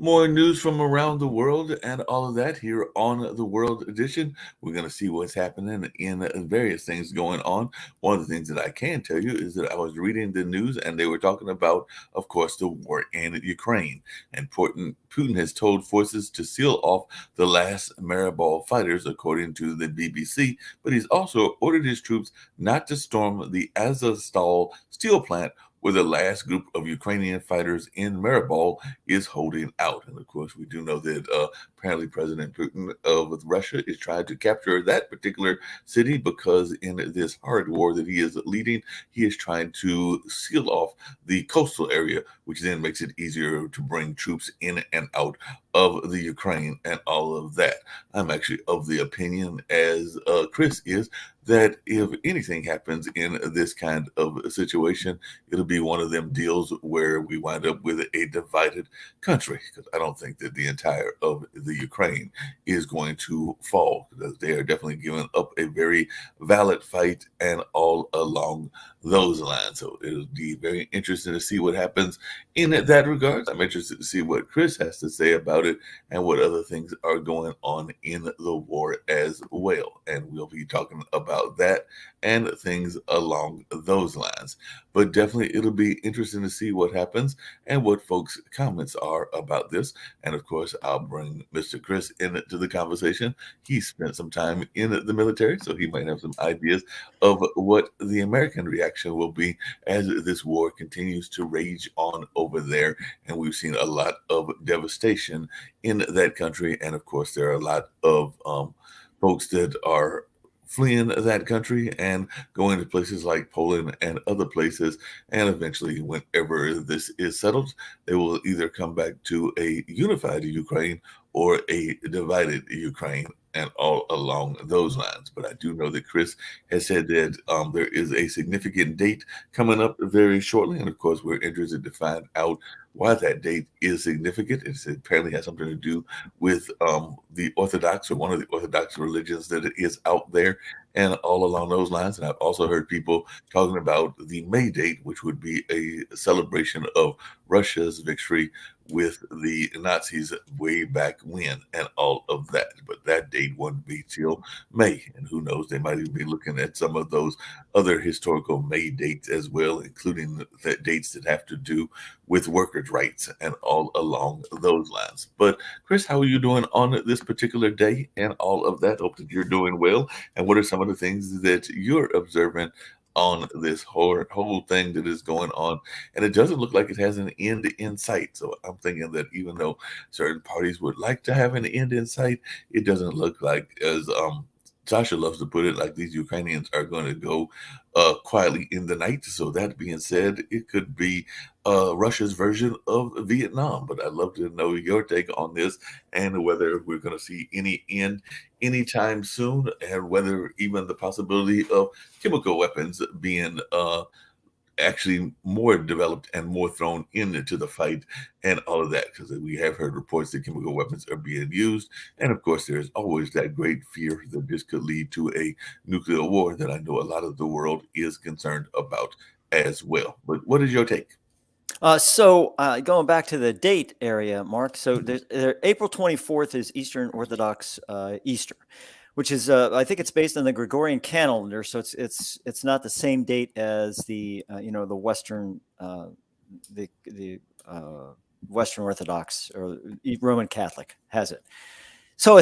More news from around the world and all of that here on the World Edition. We're going to see what's happening in various things going on. One of the things that I can tell you is that I was reading the news and they were talking about, of course, the war in Ukraine. And Putin has told forces to seal off the last Mariupol fighters, according to the BBC. But he's also ordered his troops not to storm the Azovstal steel plant where the last group of Ukrainian fighters in Mariupol is holding out. And of course, we do know that apparently President Putin of Russia is trying to capture that particular city because in this hard war that he is leading, he is trying to seal off the coastal area, which then makes it easier to bring troops in and out of the Ukraine and all of that. I'm actually of the opinion, as Chris is, that if anything happens in this kind of situation, it'll be one of them deals where we wind up with a divided country. Because I don't think that the entire of the Ukraine is going to fall. Because they are definitely giving up a very valid fight and all along those lines. So it'll be very interesting to see what happens in that regard. I'm interested to see what Chris has to say about it and what other things are going on in the war as well. And we'll be talking about that and things along those lines. But definitely it'll be interesting to see what happens and what folks' comments are about this. And of course, I'll bring Mr. Chris into the conversation. He spent some time in the military, so he might have some ideas of what the American reaction will be as this war continues to rage on over there. And we've seen a lot of devastation in that country. And of course, there are a lot of folks that are fleeing that country and going to places like Poland and other places. And eventually, whenever this is settled, they will either come back to a unified Ukraine or a divided Ukraine and all along those lines. But I do know that Chris has said that there is a significant date coming up very shortly. And of course, we're interested to find out why that date is significant. It apparently has something to do with the Orthodox or one of the Orthodox religions that is out there and all along those lines. And I've also heard people talking about the May date, which would be a celebration of Russia's victory with the Nazis way back when and all of that. But that date wouldn't be till May. And who knows, they might even be looking at some of those other historical May dates as well, including the dates that have to do with workers' rights and all along those lines. But Chris, how are you doing on this particular day and all of that? Hope that you're doing well. And what are some of the things that you're observing on this whole thing that is going on? And it doesn't look like it has an end in sight. So I'm thinking that even though certain parties would like to have an end in sight, it doesn't look like, as Sasha loves to put it, like these Ukrainians are going to go quietly in the night. So that being said, it could be Russia's version of Vietnam. But I'd love to know your take on this and whether we're going to see any end anytime soon, and whether even the possibility of chemical weapons being actually more developed and more thrown into the fight and all of that, because we have heard reports that chemical weapons are being used. And of course, there's always that great fear that this could lead to a nuclear war that I know a lot of the world is concerned about as well. But what is your take? Going back to the date area, Mark. So April 24th is Eastern Orthodox Easter, which is I think it's based on the Gregorian calendar. So it's not the same date as the the Western the Western Orthodox or Roman Catholic has it. So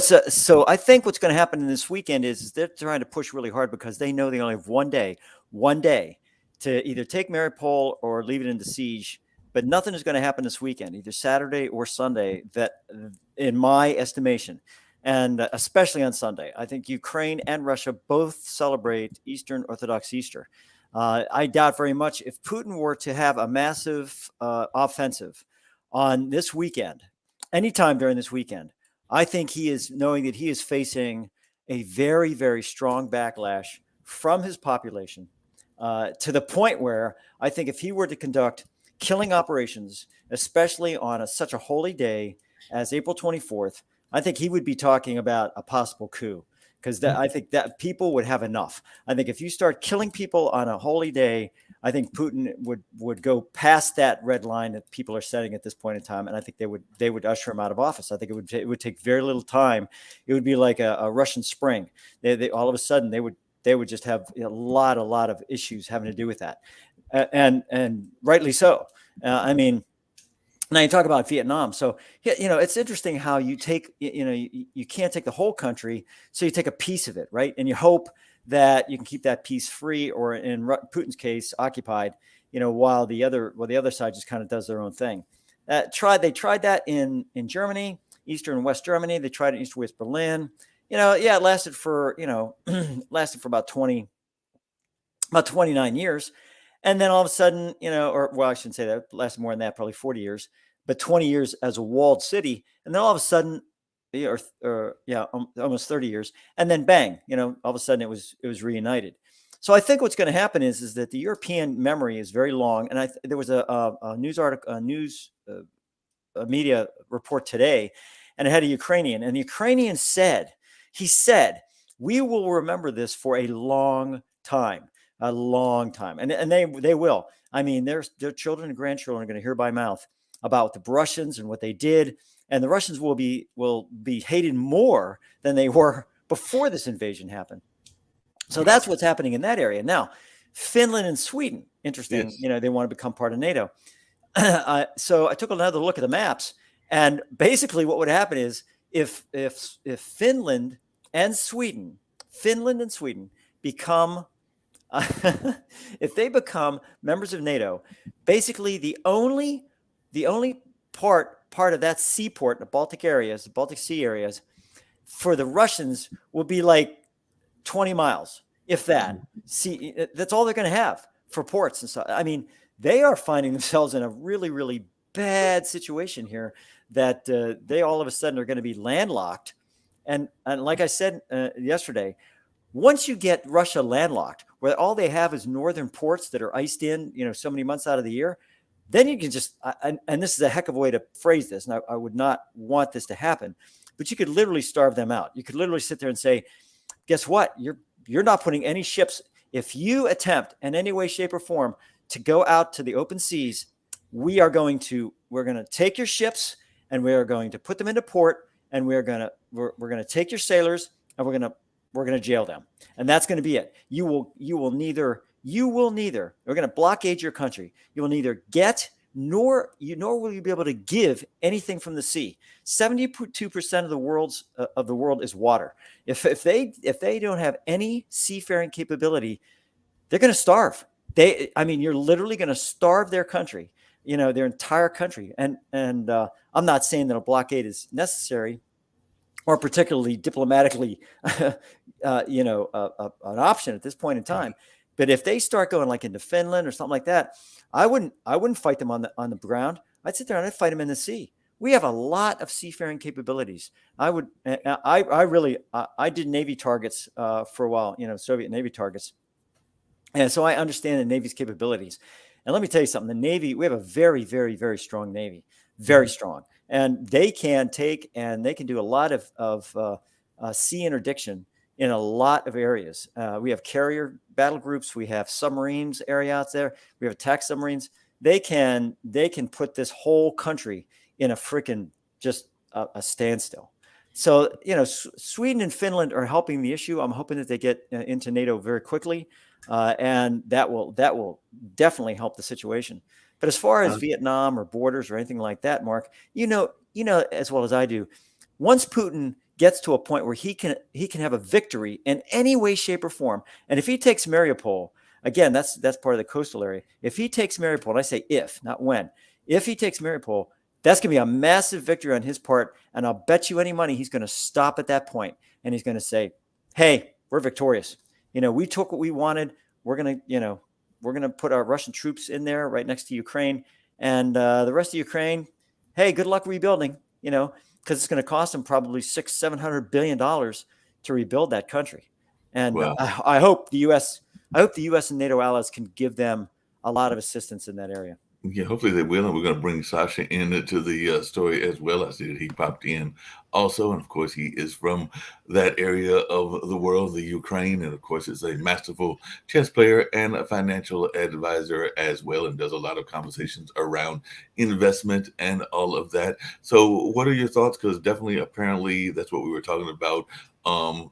I think what's going to happen in this weekend is they're trying to push really hard because they know they only have one day to either take Mariupol or leave it into siege. But nothing is going to happen this weekend, either Saturday or Sunday, that in my estimation, and especially on Sunday. I think Ukraine and Russia both celebrate Eastern Orthodox Easter. I doubt very much if Putin were to have a massive offensive on this weekend, anytime during this weekend, I think he is knowing that he is facing a very, very strong backlash from his population, to the point where I think if he were to conduct killing operations, especially on such a holy day as April 24th, I think he would be talking about a possible coup, because I think that people would have enough. I think if you start killing people on a holy day, I think Putin would go past that red line that people are setting at this point in time, and I think they would usher him out of office. I think it would take very little time. It would be like a Russian Spring. They all of a sudden they would just have a lot of issues having to do with that, and rightly so. I mean, now you talk about Vietnam. So, it's interesting how you take, you can't take the whole country. So you take a piece of it, right? And you hope that you can keep that piece free, or in Putin's case, occupied, while the other side just kind of does their own thing. They tried that in Germany, Eastern and West Germany. They tried it in East and West Berlin. It lasted for, about 29 years. And then all of a sudden, I shouldn't say that, it lasted more than that, probably 40 years, but 20 years as a walled city. And then all of a sudden, almost 30 years. And then bang, all of a sudden it was reunited. So I think what's going to happen is that the European memory is very long. And there was a news article, a media report today, and it had a Ukrainian. And the Ukrainian said, we will remember this for a long time. A long time. And they will. I mean, their children and grandchildren are going to hear by mouth about the Russians and what they did. And the Russians will be hated more than they were before this invasion happened. So that's what's happening in that area. Now, Finland and Sweden, interesting, Yes. they want to become part of NATO. So I took another look at the maps, and basically what would happen is if Finland and Sweden become if they become members of NATO, basically the only part of that seaport, the Baltic Sea areas, for the Russians will be like 20 miles, if that. See, that's all they're going to have for ports and stuff. I mean, they are finding themselves in a really, really bad situation here, that they all of a sudden are going to be landlocked. And like I said yesterday, once you get Russia landlocked, where all they have is northern ports that are iced in, so many months out of the year, then you can just, and this is a heck of a way to phrase this, and I would not want this to happen, but you could literally starve them out. You could literally sit there and say, guess what? You're not putting any ships. If you attempt in any way, shape, or form to go out to the open seas, we're going to take your ships, and we are going to put them into port, and we're going to take your sailors, and we're going to jail them. And that's going to be it. You will neither, we're going to blockade your country. You will neither get, nor will you be able to give anything from the sea. 72% of the world is water. If they don't have any seafaring capability, they're going to starve. You're literally going to starve their country, their entire country. And I'm not saying that a blockade is necessary, or particularly diplomatically, an option at this point in time. But if they start going like into Finland or something like that, I wouldn't fight them on the ground. I'd sit there and I'd fight them in the sea. We have a lot of seafaring capabilities. I did Navy targets for a while, Soviet Navy targets. And so I understand the Navy's capabilities. And let me tell you something, the Navy, we have a very, very, very strong Navy, very strong. And they can do a lot of sea interdiction in a lot of areas. We have carrier battle groups. We have submarines area out there. We have attack submarines. They can put this whole country in a freaking just a standstill. So, Sweden and Finland are helping the issue. I'm hoping that they get into NATO very quickly, and that will definitely help the situation. But as far as Vietnam or borders or anything like that, Mark, you know as well as I do, once Putin gets to a point where he can have a victory in any way, shape, or form, and if he takes Mariupol, again, that's part of the coastal area. If he takes Mariupol, and I say if, not when, if he takes Mariupol, that's going to be a massive victory on his part, and I'll bet you any money he's going to stop at that point, and he's going to say, "Hey, we're victorious. We took what we wanted. We're going to put our Russian troops in there right next to Ukraine, and the rest of Ukraine, hey, good luck rebuilding. Because it's going to cost them probably $600-700 billion to rebuild that country." And Well, I hope the U.S. and NATO allies can give them a lot of assistance in that area. Yeah, hopefully they will, and we're going to bring Sasha into the story as well. I see that he popped in also, and of course he is from that area of the world, the Ukraine, and of course is a masterful chess player and a financial advisor as well, and does a lot of conversations around investment and all of that. So, what are your thoughts? Because definitely, apparently, that's what we were talking about. Um,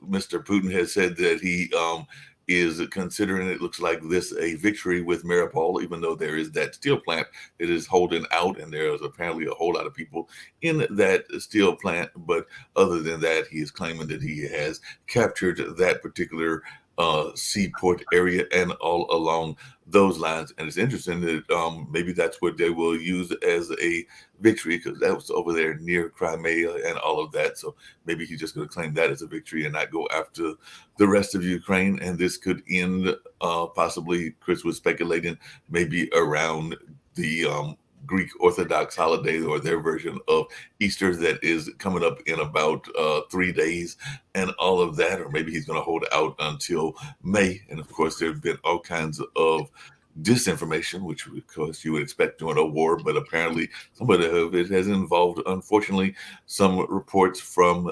Mr. Putin has said that he is considering it looks like this a victory with Maripol, even though there is that steel plant that is holding out, and there is apparently a whole lot of people in that steel plant. But other than that, he is claiming that he has captured that particular seaport area and all along those lines. And it's interesting that maybe that's what they will use as a victory, because that was over there near Crimea and all of that. So maybe he's just going to claim that as a victory and not go after the rest of Ukraine. And this could end possibly, Chris was speculating, maybe around the Greek Orthodox holiday, or their version of Easter that is coming up in about 3 days and all of that. Or maybe he's going to hold out until May. And of course, there have been all kinds of disinformation, which of course you would expect during a war, but apparently some of it has involved, unfortunately, some reports from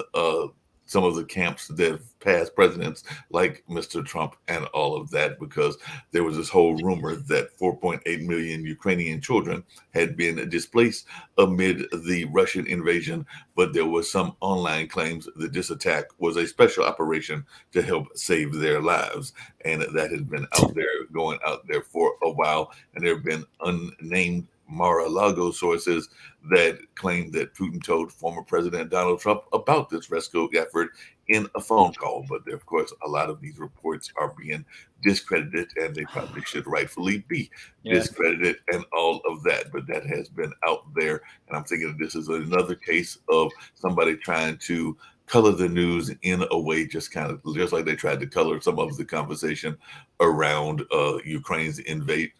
some of the camps that have past presidents like Mr. Trump and all of that, because there was this whole rumor that 4.8 million Ukrainian children had been displaced amid the Russian invasion, but there was some online claims that this attack was a special operation to help save their lives. And that has been out there, going out there for a while. And there have been unnamed Mar-a-Lago sources that claim that Putin told former President Donald Trump about this rescue effort in a phone call. But there, of course, a lot of these reports are being discredited, and they probably should rightfully be Yeah. discredited and all of that. But that has been out there. And I'm thinking that this is another case of somebody trying to color the news in a way, just kind of just like they tried to color some of the conversation around Ukraine's invade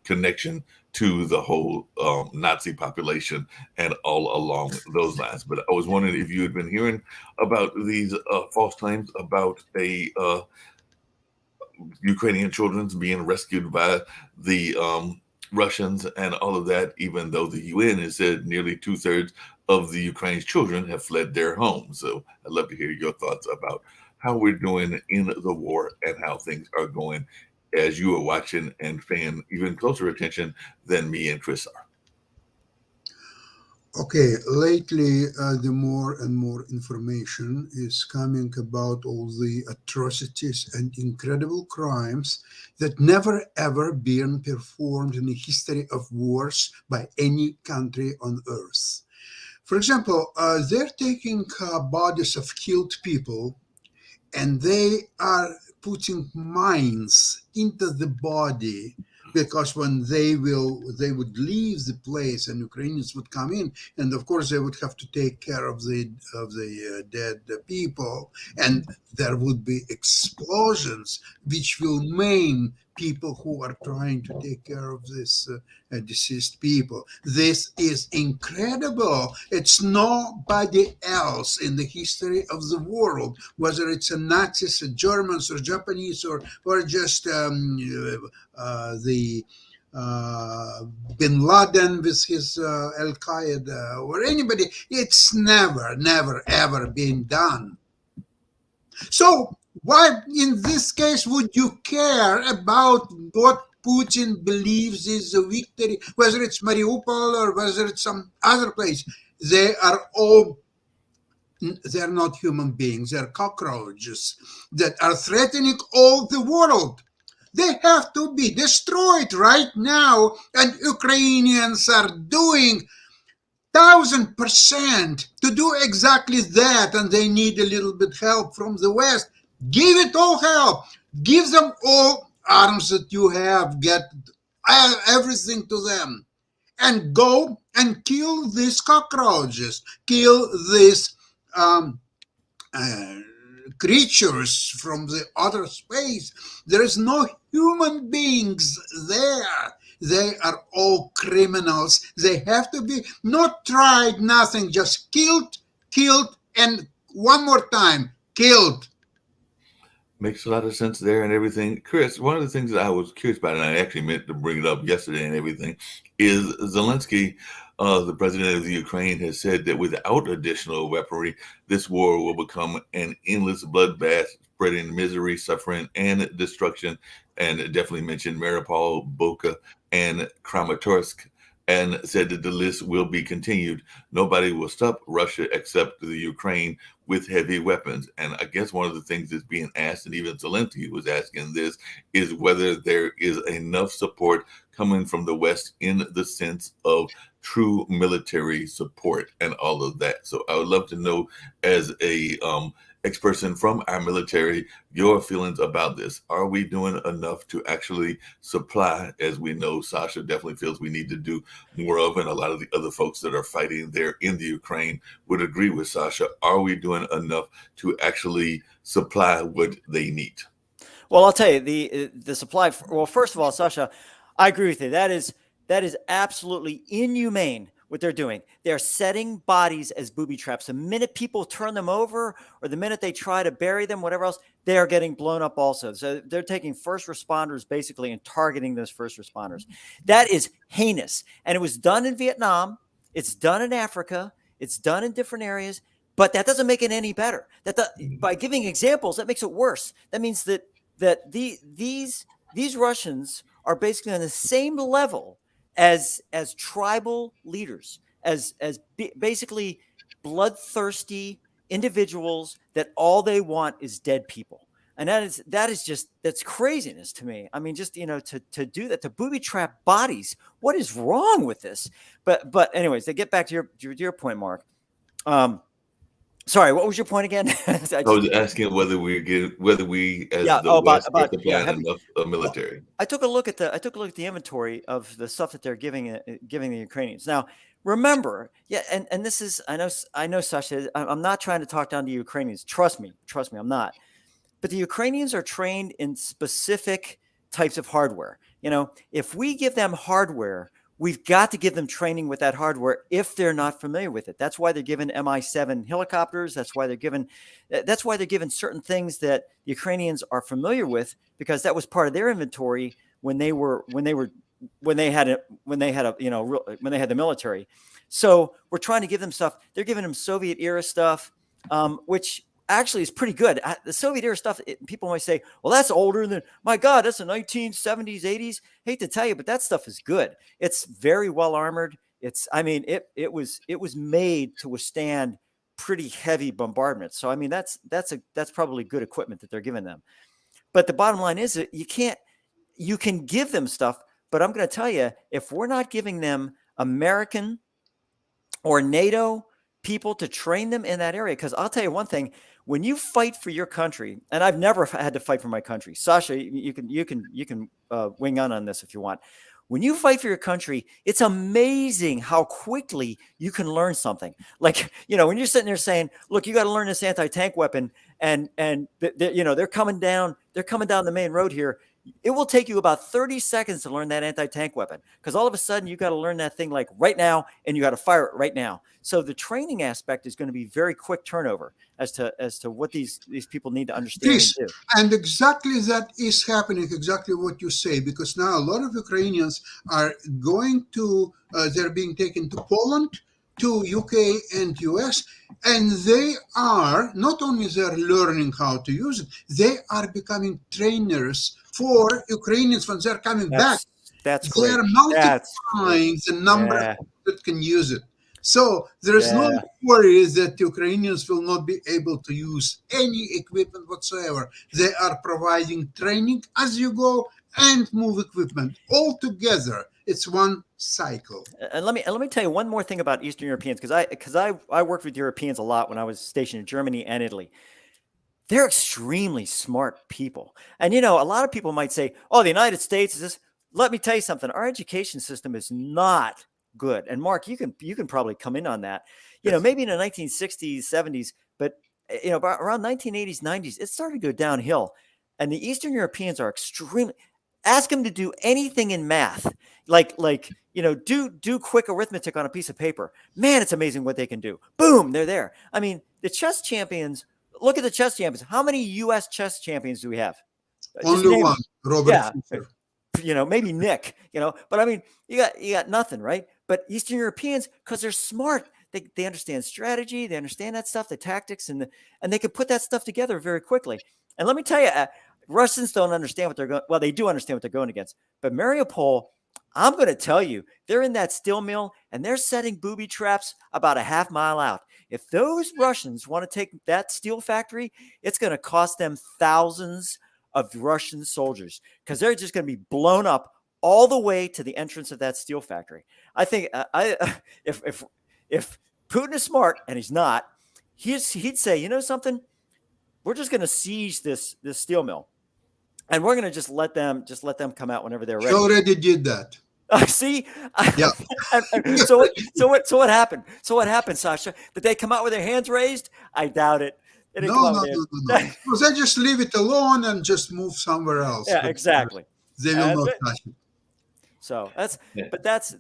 connection to the whole Nazi population and all along those lines. But I was wondering if you had been hearing about these false claims about a Ukrainian children being rescued by the Russians and all of that, even though the UN has said nearly 2/3 of the Ukraine's children have fled their homes. So I'd love to hear your thoughts about how we're doing in the war and how things are going as you are watching and paying even closer attention than me and Chris are. Okay, lately, the more and more information is coming about all the atrocities and incredible crimes that never ever been performed in the history of wars by any country on earth. For example, they're taking bodies of killed people, and they are putting mines into the body, because when they would leave the place and Ukrainians would come in, and of course they would have to take care of the dead people, and there would be explosions which will maim people who are trying to take care of this deceased people. This is incredible. It's nobody else in the history of the world, whether it's a Nazis, or Germans, or Japanese, or just the Bin Laden with his Al Qaeda, or anybody. It's never, ever been done. So why, in this case, would you care about what Putin believes is a victory, whether it's Mariupol or whether it's some other place? They are all, they're not human beings. They're cockroaches that are threatening all the world. They have to be destroyed right now, and Ukrainians are doing 1,000% to do exactly that, and they need a little bit help from the West. Give it all help. Give them all arms that you have. Get everything to them, and go and kill these cockroaches. Kill these um, uh, creatures from the outer space. There is no human beings there. They are all criminals. They have to be not tried, nothing, just killed, and one more time, killed. Makes a lot of sense there and everything. Chris, one of the things that I was curious about, and I actually meant to bring it up yesterday and everything, is Zelensky, the president of the Ukraine, has said that without additional weaponry, this war will become an endless bloodbath, spreading misery, suffering, and destruction. And definitely mentioned Mariupol, Boka, and Kramatorsk, and said that the list will be continued. Nobody will stop Russia except the Ukraine with heavy weapons. And I guess one of the things that's being asked, and even Zelensky was asking this, is whether there is enough support coming from the West in the sense of true military support and all of that. So I would love to know, as a ex-person from our military, your feelings about this. Are we doing enough to actually supply, as we know Sasha definitely feels we need to do more of, and a lot of the other folks that are fighting there in the Ukraine would agree with Sasha. Are we doing enough to actually supply what they need? Well, I'll tell you the supply. Well, first of all, Sasha, I agree with you. That is absolutely inhumane what they're doing. They're setting bodies as booby traps. The minute people turn them over, or the minute they try to bury them, whatever else, they are getting blown up also. So they're taking first responders basically and targeting those first responders. That is heinous. And it was done in Vietnam. It's done in Africa. It's done in different areas. But that doesn't make it any better. By giving examples, that makes it worse. That means that these Russians are basically on the same level as tribal leaders, as basically bloodthirsty individuals that all they want is dead people. And that's craziness to me. I mean, just to do that, to booby trap bodies. What is wrong with this? But anyways, to get back to your point, Mark. Sorry, what was your point again? I was asking whether we as the West are supplying enough military. I took a look at the inventory of the stuff that they're giving the Ukrainians. Now, remember, and this is I know Sasha, I'm not trying to talk down to Ukrainians. Trust me, I'm not. But the Ukrainians are trained in specific types of hardware. If we give them hardware, we've got to give them training with that hardware if they're not familiar with it. That's why they're given Mi-7 helicopters. That's why they're given certain things that the Ukrainians are familiar with, because that was part of their inventory when they had the military. So we're trying to give them stuff. They're giving them Soviet era stuff, which actually is pretty good. The Soviet era stuff, people might say, well, that's older than, my God, that's the 1970s, 80s. Hate to tell you, but that stuff is good. It's very well armored. It was made to withstand pretty heavy bombardment. So, that's probably good equipment that they're giving them. But the bottom line is that you can give them stuff, but I'm going to tell you, if we're not giving them American or NATO people to train them in that area, because I'll tell you one thing, when you fight for your country, and I've never had to fight for my country. Sasha, you can wing on this if you want. When you fight for your country, it's amazing how quickly you can learn something. Like, when you're sitting there saying, look, you got to learn this anti-tank weapon, and they're coming down the main road here. It will take you about 30 seconds to learn that anti-tank weapon, because all of a sudden you got to learn that thing like right now, and you got to fire it right now. So the training aspect is going to be very quick turnover as to what these people need to understand and do. And exactly that is happening, exactly what you say, because now a lot of Ukrainians are going to, they're being taken to Poland, to UK and US, and they are not only they're learning how to use it, they are becoming trainers for Ukrainians when they're coming back. That's great. They're multiplying the number of people that can use it. So there is no worry that Ukrainians will not be able to use any equipment whatsoever. They are providing training as you go and move equipment all together. It's one cycle. And let me tell you one more thing about Eastern Europeans, because I worked with Europeans a lot when I was stationed in Germany and Italy. They're extremely smart people. And a lot of people might say, "Oh, the United States is this." Let me tell you something. Our education system is not good. And Mark, you can probably come in on that. Maybe in the 1960s, 70s, but around 1980s, 90s, it started to go downhill. And the Eastern Europeans are extremely. Ask them to do anything in math, like do quick arithmetic on a piece of paper. Man, it's amazing what they can do. Boom, they're there. The chess champions look at the chess champions. How many U.S. chess champions do we have? Just Only name one, them. Robert Yeah, Fischer. maybe Nick. But I mean, you got nothing, right? But Eastern Europeans, because they're smart, they understand strategy, they understand that stuff, the tactics, and they can put that stuff together very quickly. And let me tell you, Russians don't understand what they're going. Well, they do understand what they're going against, but Mariupol, I'm going to tell you, they're in that steel mill and they're setting booby traps about a half mile out. If those Russians want to take that steel factory, it's going to cost them thousands of Russian soldiers because they're just going to be blown up all the way to the entrance of that steel factory. I think if Putin is smart, and he's not, he'd say, you know something, we're just going to siege this steel mill, and we're going to just let them come out whenever they're He ready. already did that. See, Yeah. So what happened? So what happened, Sasha? Did they come out with their hands raised? I doubt it. They didn't come out with their hands. No. They just leave it alone and just move somewhere else. Yeah, But exactly. they will not That's it. touch it. So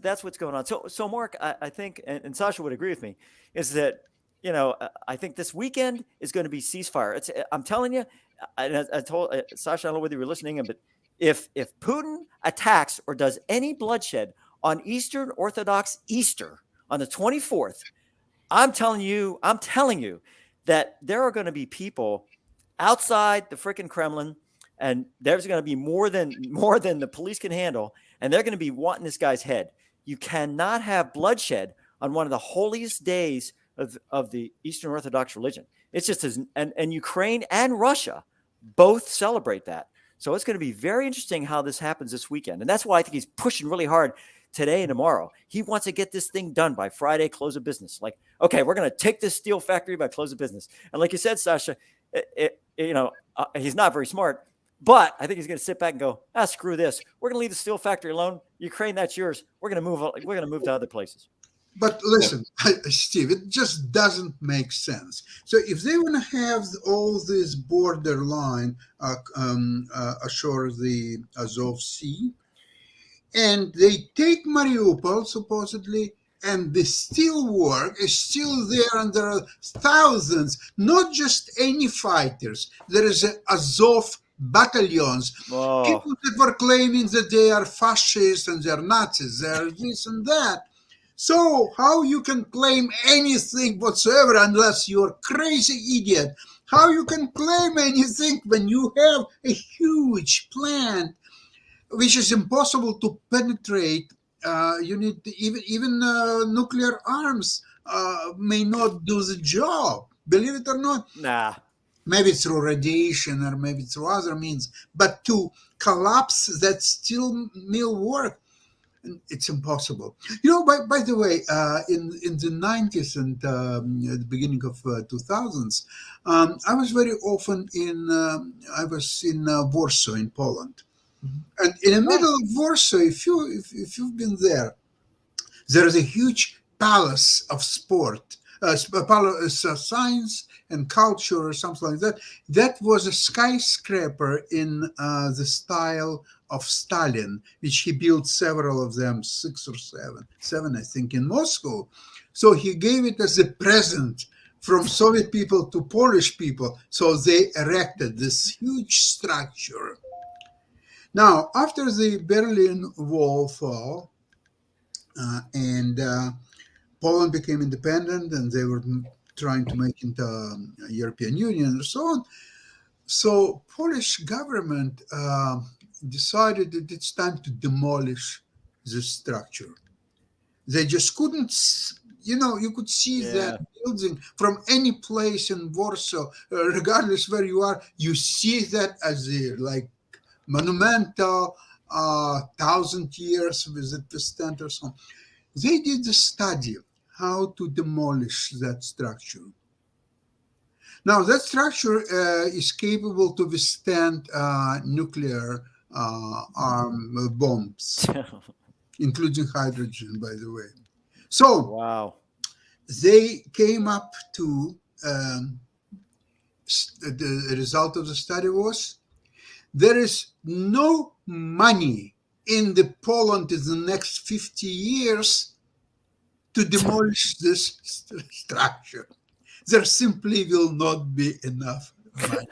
that's what's going on. So Mark, I think, and Sasha would agree with me, is that I think this weekend is going to be ceasefire. I'm telling you, I told Sasha, I don't know whether you were listening, but if Putin attacks or does any bloodshed on Eastern Orthodox Easter on the 24th, I'm telling you that there are going to be people outside the freaking Kremlin, and there's going to be more than the police can handle, and they're going to be wanting this guy's head. You cannot have bloodshed on one of the holiest days of the Eastern Orthodox religion. It's just and Ukraine and Russia both celebrate that. So it's going to be very interesting how this happens this weekend. And that's why I think he's pushing really hard today and tomorrow. He wants to get this thing done by Friday, close of business. Like, okay, we're going to take this steel factory by close of business. And like you said, Sasha, he's not very smart, but I think he's going to sit back and go, screw this. We're going to leave the steel factory alone. Ukraine, that's yours. We're going to move to other places. But listen, Steve, it just doesn't make sense. So if they want to have all this borderline ashore the Azov Sea, and they take Mariupol, supposedly, and the steel work is still there, and there are thousands, not just any fighters. There is Azov battalions, people that were claiming that they are fascists and they're Nazis, they're this and that. So how you can claim anything whatsoever unless you're a crazy idiot? How you can claim anything when you have a huge plant which is impossible to penetrate? You need even nuclear arms may not do the job. Believe it or not. Nah. Maybe through radiation or maybe through other means, but to collapse that steel mill work, it's impossible. By the way, in the 90s and at the beginning of 2000s, I was very often in Warsaw in Poland. And in the middle of Warsaw, if you've been there is a huge palace of sport, science and culture or something like that. That was a skyscraper in the style of Stalin, which he built several of them, 6 or 7, I think, in Moscow. So he gave it as a present from Soviet people to Polish people. So they erected this huge structure. Now, after the Berlin Wall fell and Poland became independent, and they were trying to make it a European Union and so on. So Polish government decided that it's time to demolish this structure. They just couldn't, you could see that building from any place in Warsaw, regardless where you are, you see that as a monumental 1,000 years with the stand or so on. They did a study how to demolish that structure. Now, that structure is capable to withstand nuclear bombs, including hydrogen, by the way. So, wow. They came up to the result of the study was there is no money in the Poland in the next 50 years to demolish this structure. There simply will not be enough money.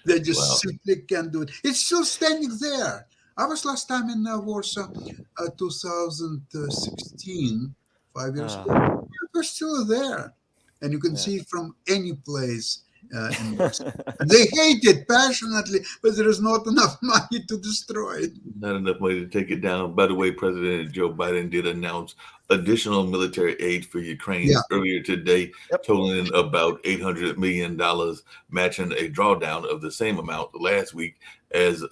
They just Wow. simply can't do it. It's still standing there. I was last time in Warsaw, 2016, 5 years ago. Uh, It was still there. And you can yeah. see it from any place in Warsaw. And they hate it passionately, but there is not enough money to destroy it. Not enough money to take it down. By the way, President Joe Biden did announce additional military aid for Ukraine Yeah. earlier today, Yep. totaling about $800 million, matching a drawdown of the same amount last week. As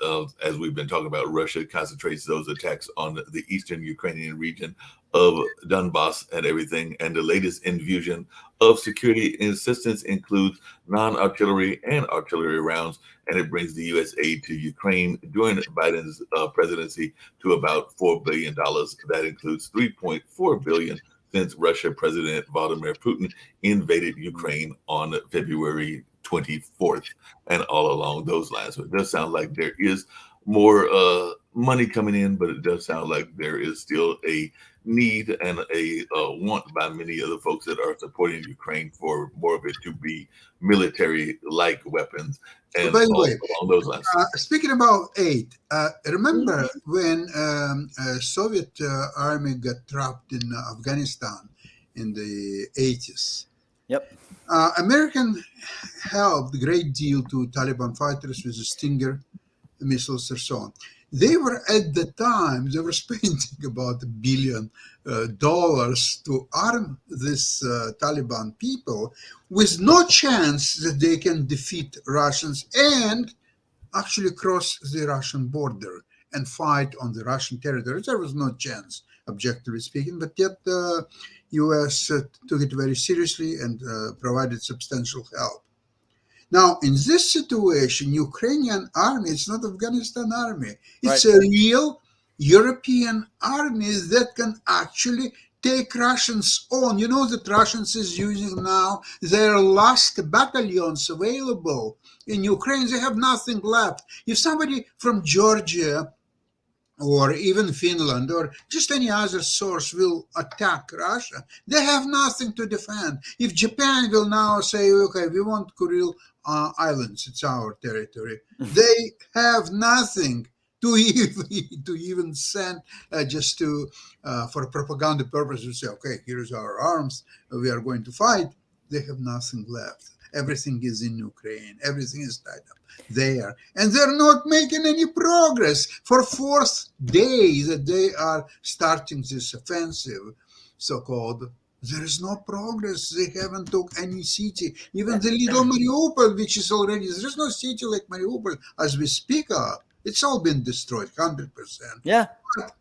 we've been talking about, Russia concentrates those attacks on the eastern Ukrainian region of Donbass and everything. And the latest infusion of security assistance includes non-artillery and artillery rounds, and it brings the U.S. aid to Ukraine during Biden's presidency to about $4 billion. That includes $3.4 billion since Russia President Vladimir Putin invaded Ukraine on February 24th, and all along those lines. So it does sound like there is more money coming in, but it does sound like there is still a need and a want by many of the folks that are supporting Ukraine for more of it to be military-like weapons and By the all way, along those lines. speaking about aid, remember when Soviet army got trapped in Afghanistan in the 80s? Yep. American helped a great deal to Taliban fighters with the Stinger missiles and so on. They were at the time they were spending about $1 billion to arm this Taliban people with no chance that they can defeat Russians and actually cross the Russian border and fight on the Russian territory. There was no chance, objectively speaking, but yet the U.S. took it very seriously and provided substantial help. Now, in this situation, Ukrainian army, it's not Afghanistan army. It's Right. a real European army that can actually take Russians on. You know that Russians is using now their last battalions available in Ukraine. They have nothing left. If somebody from Georgia or even Finland or just any other source will attack Russia, they have nothing to defend. If Japan will now say, okay, we want Kuril Islands, it's our territory, they have nothing to even send just to for propaganda purposes. Say, okay, here's our arms, we are going to fight. They have nothing left. Everything is in Ukraine. Everything is tied up there, and they're not making any progress. For fourth day that they are starting this offensive, so-called, there is no progress. They haven't took any city, even the little Mariupol, which is already, there is no city like Mariupol as we speak of. It's all been destroyed 100%. Yeah.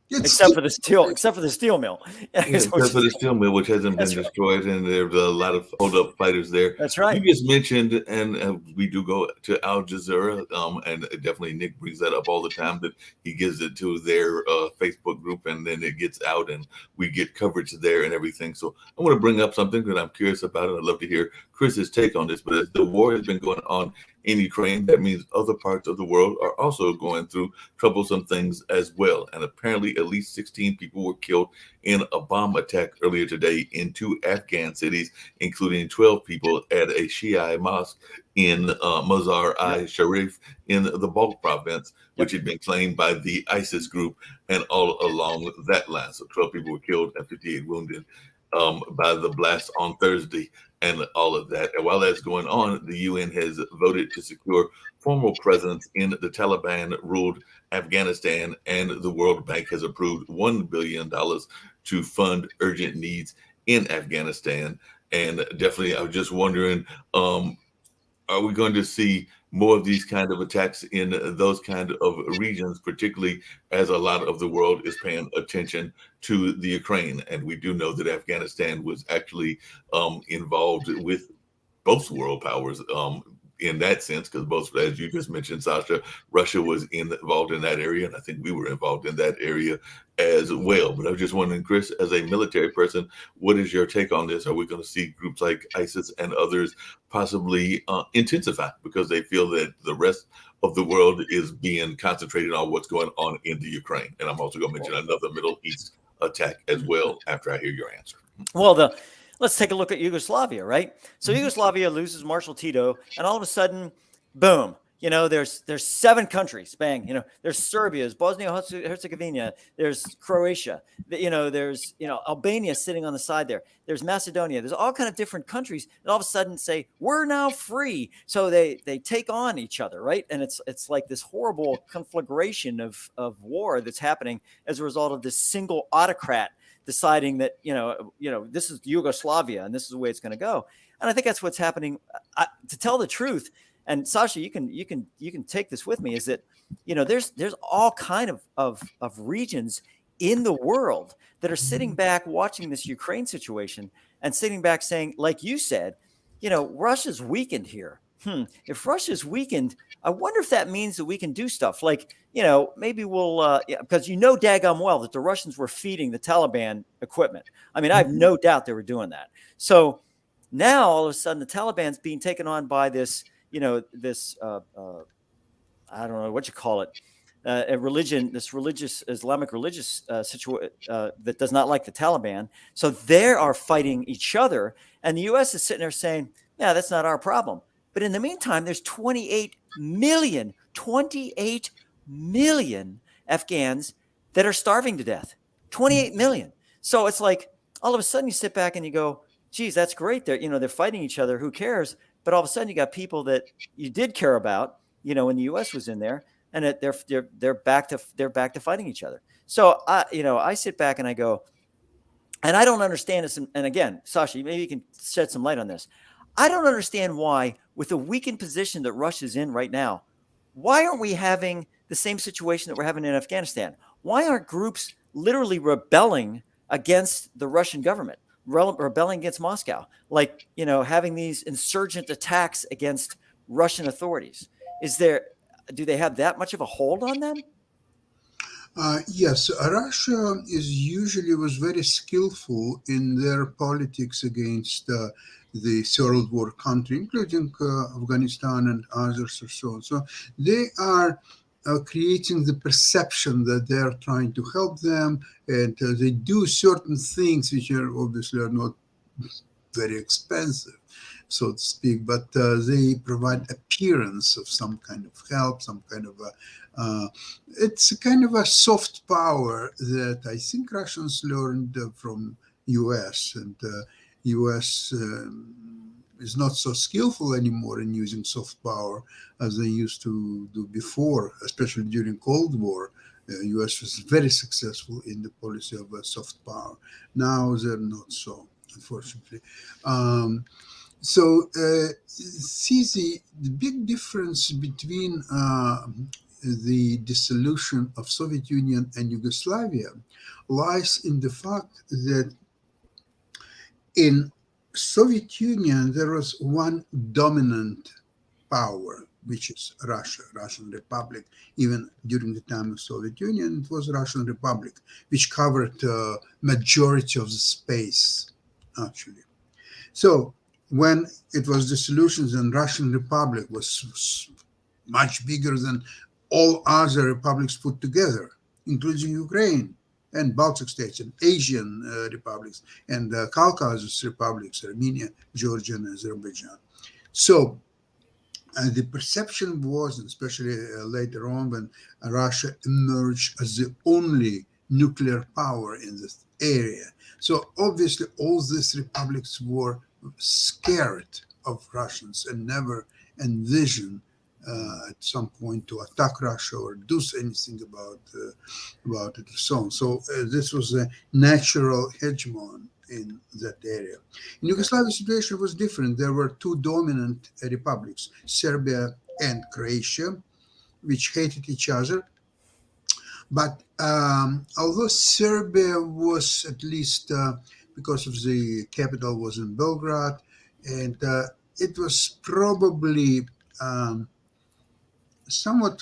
It's Except for the steel mill. Yeah, except for the steel mill, which hasn't been That's right. destroyed, and there's a lot of hold-up fighters there. That's You right. just mentioned, and we do go to Al Jazeera, and definitely Nick brings that up all the time, that he gives it to their Facebook group, and then it gets out, and we get coverage there and everything. So I want to bring up something that I'm curious about, and I'd love to hear Chris's take on this. But as the war has been going on in Ukraine, that means other parts of the world are also going through troublesome things as well. And apparently, at least 16 people were killed in a bomb attack earlier today in 2 Afghan cities, including 12 people at a Shia mosque in Mazar-i-Sharif in the Balkh province, which had been claimed by the ISIS group, and all along that line. So 12 people were killed and 58 wounded by the blast on Thursday and all of that. And while that's going on, the UN has voted to secure formal presence in the Taliban-ruled Afghanistan, and the World Bank has approved $1 billion to fund urgent needs in Afghanistan. And definitely, I was just wondering, are we going to see more of these kind of attacks in those kind of regions, particularly as a lot of the world is paying attention to the Ukraine? And we do know that Afghanistan was actually involved with both world powers in that sense, because both, as you just mentioned, Sasha, Russia was involved in that area, and I think we were involved in that area as well. But I was just wondering, Chris, as a military person, what is your take on this? Are we going to see groups like ISIS and others possibly intensify because they feel that the rest of the world is being concentrated on what's going on in the Ukraine? And I'm also going to mention another Middle East attack as well after I hear your answer. Well, let's take a look at Yugoslavia, right? So Yugoslavia loses Marshal Tito, and all of a sudden, boom. There's 7 countries, bang. There's Serbia, there's Bosnia Herzegovina, there's Croatia, there's Albania sitting on the side there. There's Macedonia. There's all kind of different countries that all of a sudden say we're now free. So they take on each other, right? And it's like this horrible conflagration of war that's happening as a result of this single autocrat deciding that this is Yugoslavia and this is the way it's going to go. And I think that's what's happening. To tell the truth. And Sasha, you can take this with me, is that, there's all kind of regions in the world that are sitting back watching this Ukraine situation and sitting back saying, like you said, Russia's weakened here. If Russia's weakened, I wonder if that means that we can do stuff like, maybe we'll, because daggum well that the Russians were feeding the Taliban equipment. I mean, I have no doubt they were doing that. So now all of a sudden the Taliban's being taken on by this, this I don't know what you call it, a religion, this Islamic religious situation that does not like the Taliban. So they are fighting each other, and the U.S. is sitting there saying, "Yeah, that's not our problem." But in the meantime, there's 28 million Afghans that are starving to death. 28 million. So it's like all of a sudden you sit back and you go, "Geez, that's great. They're fighting each other. Who cares?" But all of a sudden, you got people that you did care about, when the U.S. was in there, and they're back to fighting each other. So I sit back and I go, and I don't understand this. And again, Sasha, maybe you can shed some light on this. I don't understand why, with the weakened position that Russia's in right now, why aren't we having the same situation that we're having in Afghanistan? Why aren't groups literally rebelling against the Russian government? Rebelling against Moscow, like, having these insurgent attacks against Russian authorities. Do they have that much of a hold on them? Yes, Russia was very skillful in their politics against the third world country, including Afghanistan and others or so. So they are creating the perception that they are trying to help them, and they do certain things which are obviously not very expensive, so to speak, but they provide appearance of some kind of help, some kind of it's a kind of a soft power that I think Russians learned from US, and US is not so skillful anymore in using soft power as they used to do before, especially during Cold War. US was very successful in the policy of soft power. Now they're not so, unfortunately. See the big difference between the dissolution of Soviet Union and Yugoslavia lies in the fact that in Soviet Union there was one dominant power, which is Russia, Russian Republic. Even during the time of Soviet Union, it was Russian Republic, which covered majority of the space, actually. So when it was dissolution, then Russian Republic was much bigger than all other republics put together, including Ukraine and Baltic states and Asian republics and Caucasus republics, Armenia, Georgia, and Azerbaijan. So the perception was, especially later on when Russia emerged as the only nuclear power in this area. So obviously all these republics were scared of Russians and never envisioned at some point to attack Russia or do anything about it or so on. So this was a natural hegemon in that area. In Yugoslavia, the situation was different. There were two dominant republics, Serbia and Croatia, which hated each other. But although Serbia was, at least because of the capital was in Belgrade, and it was probably somewhat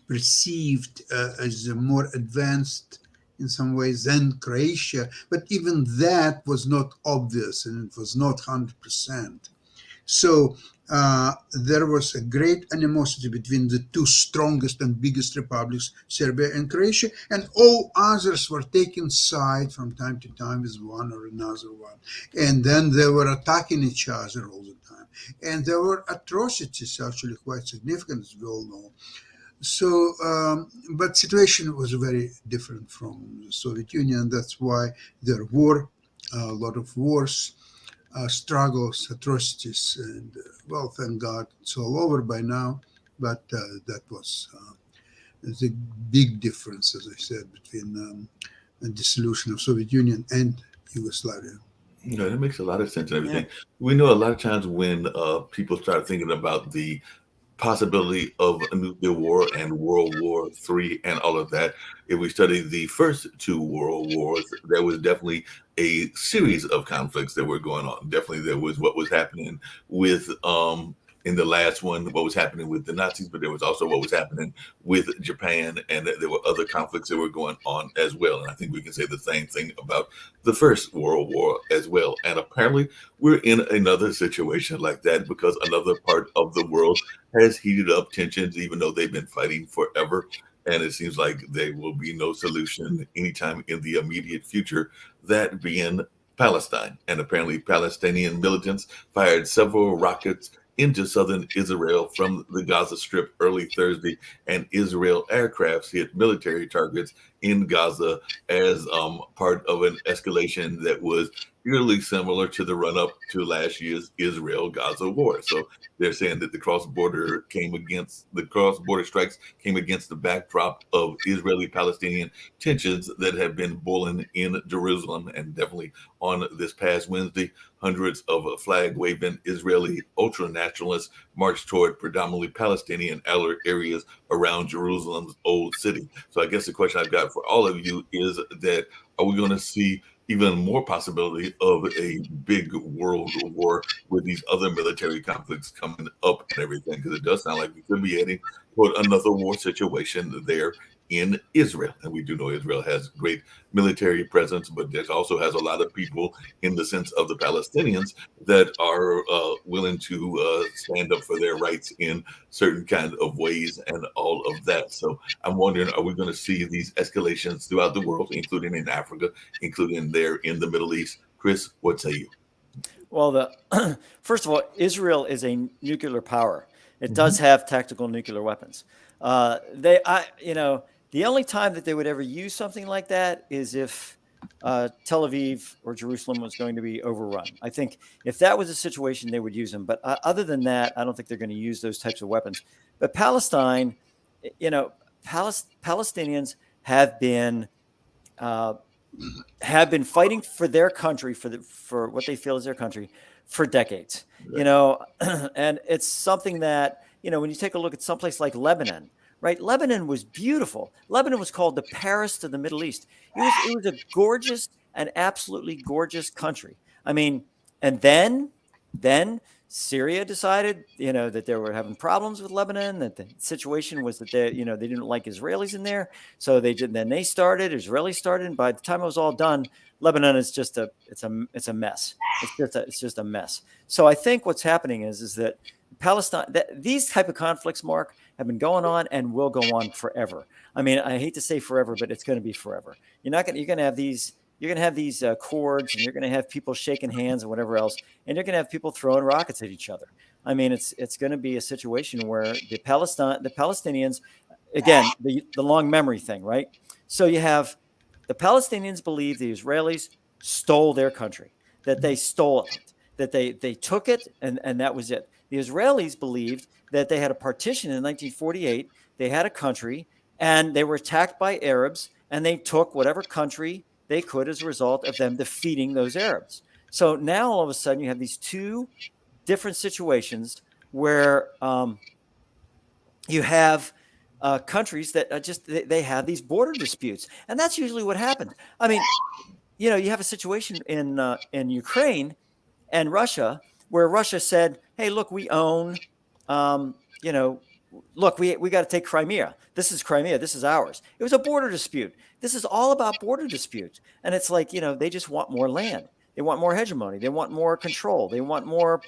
perceived as more advanced in some ways than Croatia, but even that was not obvious and it was not 100%. So there was a great animosity between the two strongest and biggest republics, Serbia and Croatia, and all others were taking side from time to time with one or another one. And then they were attacking each other all the time. And there were atrocities, actually quite significant, as we all know. So, but situation was very different from the Soviet Union. That's why there were a lot of wars, struggles, atrocities, and well, thank God it's all over by now. But that was the big difference, as I said, between the dissolution of Soviet Union and Yugoslavia. That makes a lot of sense and Yeah. everything. We know a lot of times when people start thinking about the possibility of a nuclear war and World War III and all of that. If we study the first two world wars, there was definitely a series of conflicts that were going on. Definitely there was what was happening with in the last one, what was happening with the Nazis, but there was also what was happening with Japan, and there were other conflicts that were going on as well. And I think we can say the same thing about the First World War as well. And apparently we're in another situation like that because another part of the world has heated up tensions, even though they've been fighting forever. And it seems like there will be no solution anytime in the immediate future, that being Palestine. And apparently, Palestinian militants fired several rockets into southern Israel from the Gaza Strip early Thursday, and Israel aircrafts hit military targets in Gaza as part of an escalation that was eerily similar to the run up to last year's Israel Gaza war. So they're saying that the cross border strikes came against the backdrop of Israeli Palestinian tensions that have been boiling in Jerusalem. And definitely on this past Wednesday, hundreds of flag waving Israeli ultra nationalists marched toward predominantly Palestinian areas around Jerusalem's old city. So I guess the question I've got for all of you is that, are we going to see even more possibility of a big world war with these other military conflicts coming up and everything? Because it does sound like we could be heading toward another war situation there in Israel. And we do know Israel has great military presence, but there also has a lot of people in the sense of the Palestinians that are willing to stand up for their rights in certain kind of ways and all of that. So I'm wondering, are we going to see these escalations throughout the world, including in Africa, including there in the Middle East? Chris, what say you? Well, first of all, Israel is a nuclear power. It Mhm. does have tactical nuclear weapons. The only time that they would ever use something like that is if Tel Aviv or Jerusalem was going to be overrun. I think if that was a situation, they would use them. But other than that, I don't think they're going to use those types of weapons. But Palestine, you know, Palestinians uh, have been fighting for their country, for what they feel is their country, for decades. Right. And it's something that, when you take a look at someplace like Lebanon, right? Lebanon was beautiful. Lebanon was called the Paris to the Middle East. It was a gorgeous and absolutely gorgeous country. I mean, and then Syria decided, that they were having problems with Lebanon, that the situation was that they didn't like Israelis in there. So Israelis started, and by the time it was all done, Lebanon is it's a mess. It's just a mess. So I think what's happening is that Palestine, these type of conflicts, Mark, have been going on and will go on forever. I mean, I hate to say forever, but it's going to be forever. You're going to have these chords, and you're going to have people shaking hands and whatever else, and you're going to have people throwing rockets at each other. I mean, it's going to be a situation where the Palestinians, again, the long memory thing, right? So you have the Palestinians believe the Israelis stole their country, that they stole it, that they took it, and that was it. The Israelis believed that they had a partition in 1948. They had a country, and they were attacked by Arabs, and they took whatever country they could as a result of them defeating those Arabs. So now all of a sudden you have these two different situations where you have countries that they have these border disputes, and that's usually what happens. I mean, you have a situation in Ukraine and Russia where Russia said, "Hey, look, we own, um, you know, look, we got to take Crimea. This is Crimea. This is ours." It was a border dispute. This is all about border disputes, and it's like they just want more land. They want more hegemony. They want more control. They want more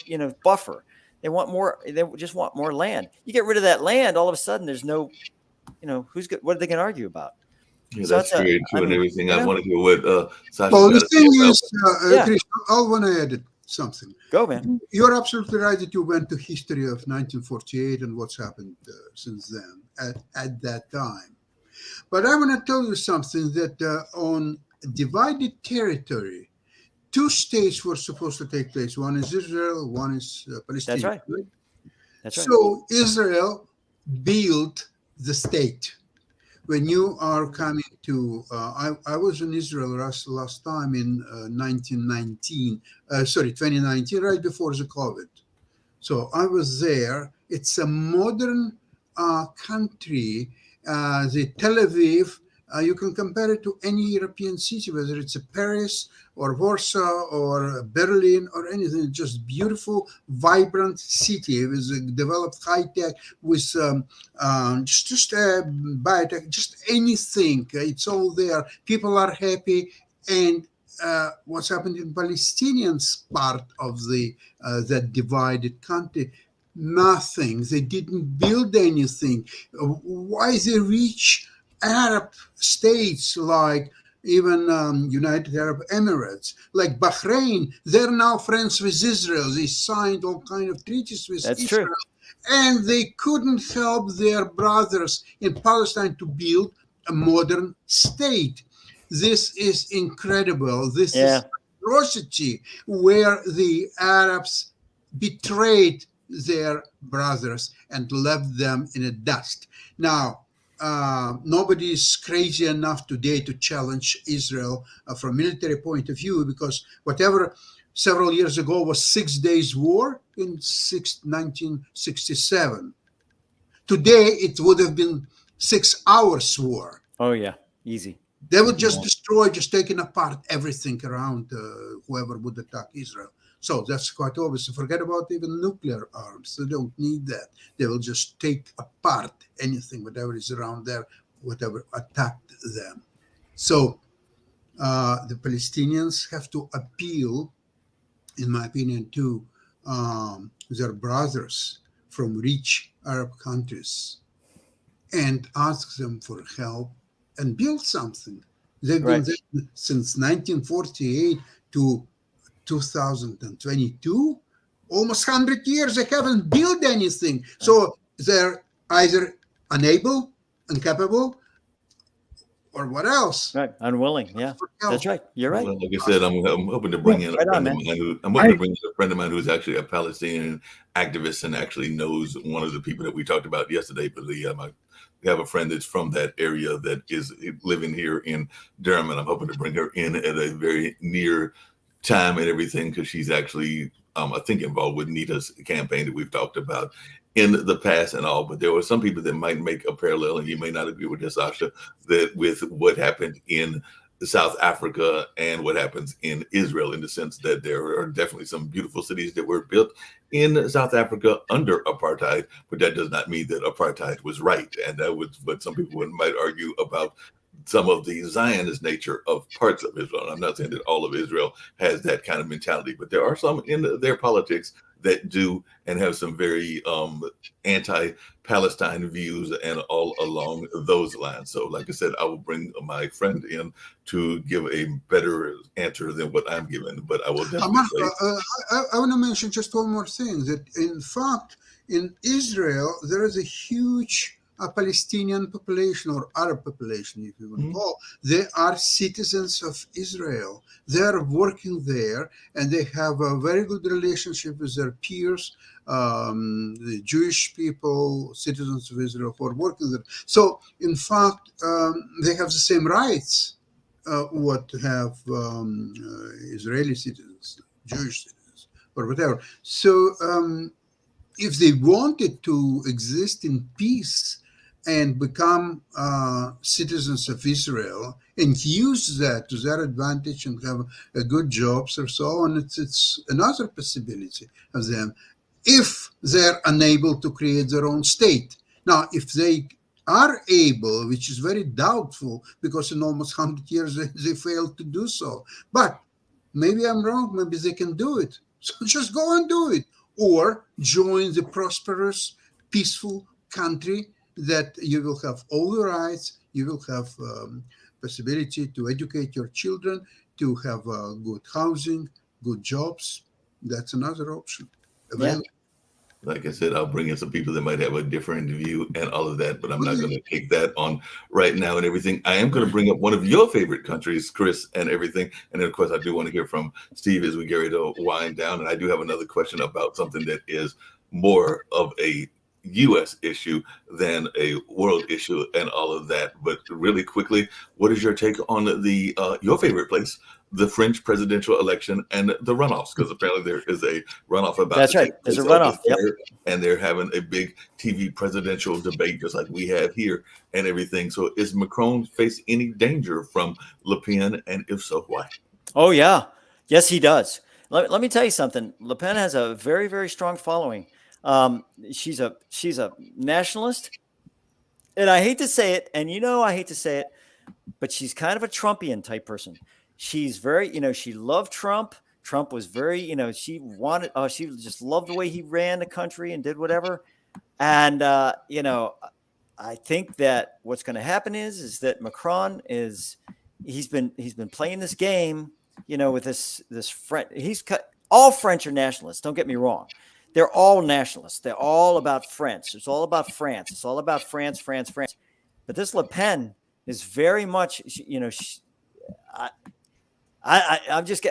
buffer. They want more. They just want more land. You get rid of that land, all of a sudden, there's no, who's good. What are they going to argue about? Yeah, So that's it's a. very I true and mean, everything. I want to hear what Sasha's Well, the got to say thing about. is, yeah, Chris, I want to add something. go, man. You're absolutely right that you went to history of 1948 and what's happened since then at that time. But I want to tell you something that on divided territory, two states were supposed to take place. One is Israel, one is That's Palestine. right. Right? That's right. So Israel built the state. When you are coming to, I was in Israel last time in 2019, right before the COVID. So I was there. It's a modern country. The Tel Aviv, you can compare it to any European city, whether it's a Paris or Warsaw or Berlin or anything. Just beautiful, vibrant city with developed high tech, with just biotech, just anything. It's all there. People are happy, and what's happened in Palestinians part of that divided country? Nothing. They didn't build anything. Why they reach Arab states like even United Arab Emirates, like Bahrain? They're now friends with Israel. They signed all kind of treaties with That's true. Israel, and they couldn't help their brothers in Palestine to build a modern state. This is incredible. This Yeah. is atrocity where the Arabs betrayed their brothers and left them in the dust. Now, nobody is crazy enough today to challenge Israel from a military point of view, because whatever several years ago was 6 days war in 1967, today it would have been 6 hours war. Oh yeah, easy. They would just destroy, just taking apart everything around whoever would attack Israel. So that's quite obvious. Forget about even nuclear arms. They don't need that. They will just take apart anything, whatever is around there, whatever attacked them. So the Palestinians have to appeal, in my opinion, to their brothers from rich Arab countries and ask them for help and build something. They've been Right. there since 1948 to 2022, almost 100 years. They haven't built anything. So they're either unable, incapable, or what else? Right. Unwilling. Yeah. For help. That's right. You're right. Well, like I said, I'm hoping to bring in a Right on, friend of man. mine I'm hoping to bring in a friend of mine who's actually a Palestinian activist and actually knows one of the people that we talked about yesterday. But we have a friend that's from that area that is living here in Durham, and I'm hoping to bring her in at a very near time and everything, because she's actually I think involved with Nita's campaign that we've talked about in the past and all. But there were some people that might make a parallel, and you may not agree with this, Sasha, that with what happened in South Africa and what happens in Israel, in the sense that there are definitely some beautiful cities that were built in South Africa under apartheid, but that does not mean that apartheid was right. And that was what some people might argue about some of the Zionist nature of parts of Israel. I'm not saying that all of Israel has that kind of mentality, but there are some in their politics that do and have some very anti-Palestine views and all along those lines. So like I said, I will bring my friend in to give a better answer than what I'm giving, but I will definitely say. I want to mention just one more thing, that in fact, in Israel, there is a huge Palestinian population, or Arab population, if you want to call. They are citizens of Israel. They are working there, and they have a very good relationship with their peers, the Jewish people, citizens of Israel who are working there. So, in fact, they have the same rights what have Israeli citizens, Jewish citizens, or whatever. So, if they wanted to exist in peace and become citizens of Israel and use that to their advantage and have a good jobs or so on, it's another possibility of them, if they're unable to create their own state. Now, if they are able, which is very doubtful, because in almost 100 years they failed to do so. But maybe I'm wrong, maybe they can do it. So just go and do it. or join the prosperous, peaceful country that you will have all the rights, you will have possibility to educate your children, to have good housing, good jobs. That's another option Yeah. available. Like I said, I'll bring in some people that might have a different view and all of that, but I'm not Okay. going to take that on right now and everything. I am going to bring up one of your favorite countries, Chris, and everything. And then, of course, I do want to hear from Steve as we get ready to wind down. And I do have another question about something that is more of a U.S. issue than a world issue and all of that. But really quickly, what is your take on the your favorite place, the French presidential election and the runoffs? Because apparently there is a runoff about That's to right. take There's a place over runoff. Yep. there, and they're having a big TV presidential debate just like we have here and everything. So is Macron face any danger from Le Pen, and if so, why? Oh yeah. Yes, he does. Let me tell you something. Le Pen has a very, very strong following. She's a nationalist, and I hate to say it, and I hate to say it, but she's kind of a Trumpian type person. She's very, she loved Trump. Trump was very, she just loved the way he ran the country and did whatever. And I think that what's going to happen is that Macron he's been playing this game, with this French. All French are nationalists. Don't get me wrong. They're all nationalists. They're all about France. It's all about France. It's all about France, France, France. But this Le Pen is very much, I,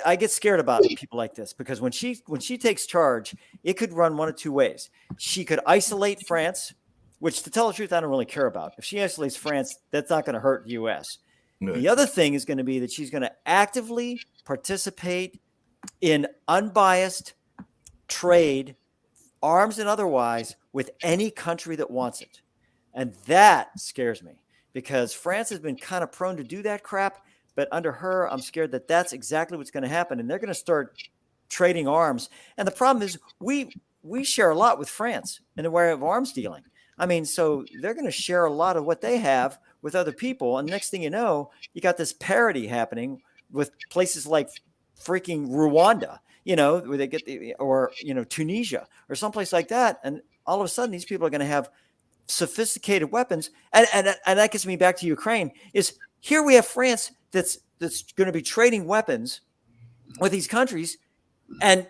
I get scared about people like this because when she takes charge, it could run one of two ways. She could isolate France, which to tell the truth, I don't really care about. If she isolates France, that's not going to hurt the U.S. Right. The other thing is going to be that she's going to actively participate in unbiased trade, arms and otherwise, with any country that wants it. And that scares me because France has been kind of prone to do that crap. But under her, I'm scared that that's exactly what's going to happen. And they're going to start trading arms. And the problem is we share a lot with France in the way of arms dealing. I mean, so they're going to share a lot of what they have with other people. And next thing you know, you got this parity happening with places like freaking Rwanda, where they get Tunisia or someplace like that. And all of a sudden, these people are going to have sophisticated weapons. And that gets me back to Ukraine is here we have France that's going to be trading weapons with these countries. And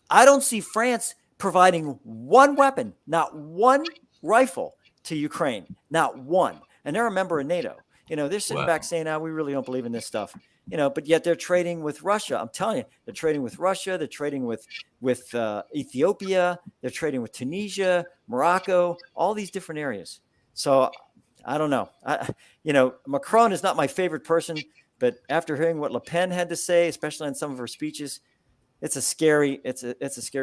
I don't see France providing one weapon, not one rifle to Ukraine, not one. And they're a member of NATO. They're sitting Wow. back saying, we really don't believe in this stuff. But yet they're trading with Russia. I'm telling you, they're trading with Russia. They're trading with Ethiopia. They're trading with Tunisia, Morocco, all these different areas. So I don't know. Macron is not my favorite person, but after hearing what Le Pen had to say, especially in some of her speeches, it's a scary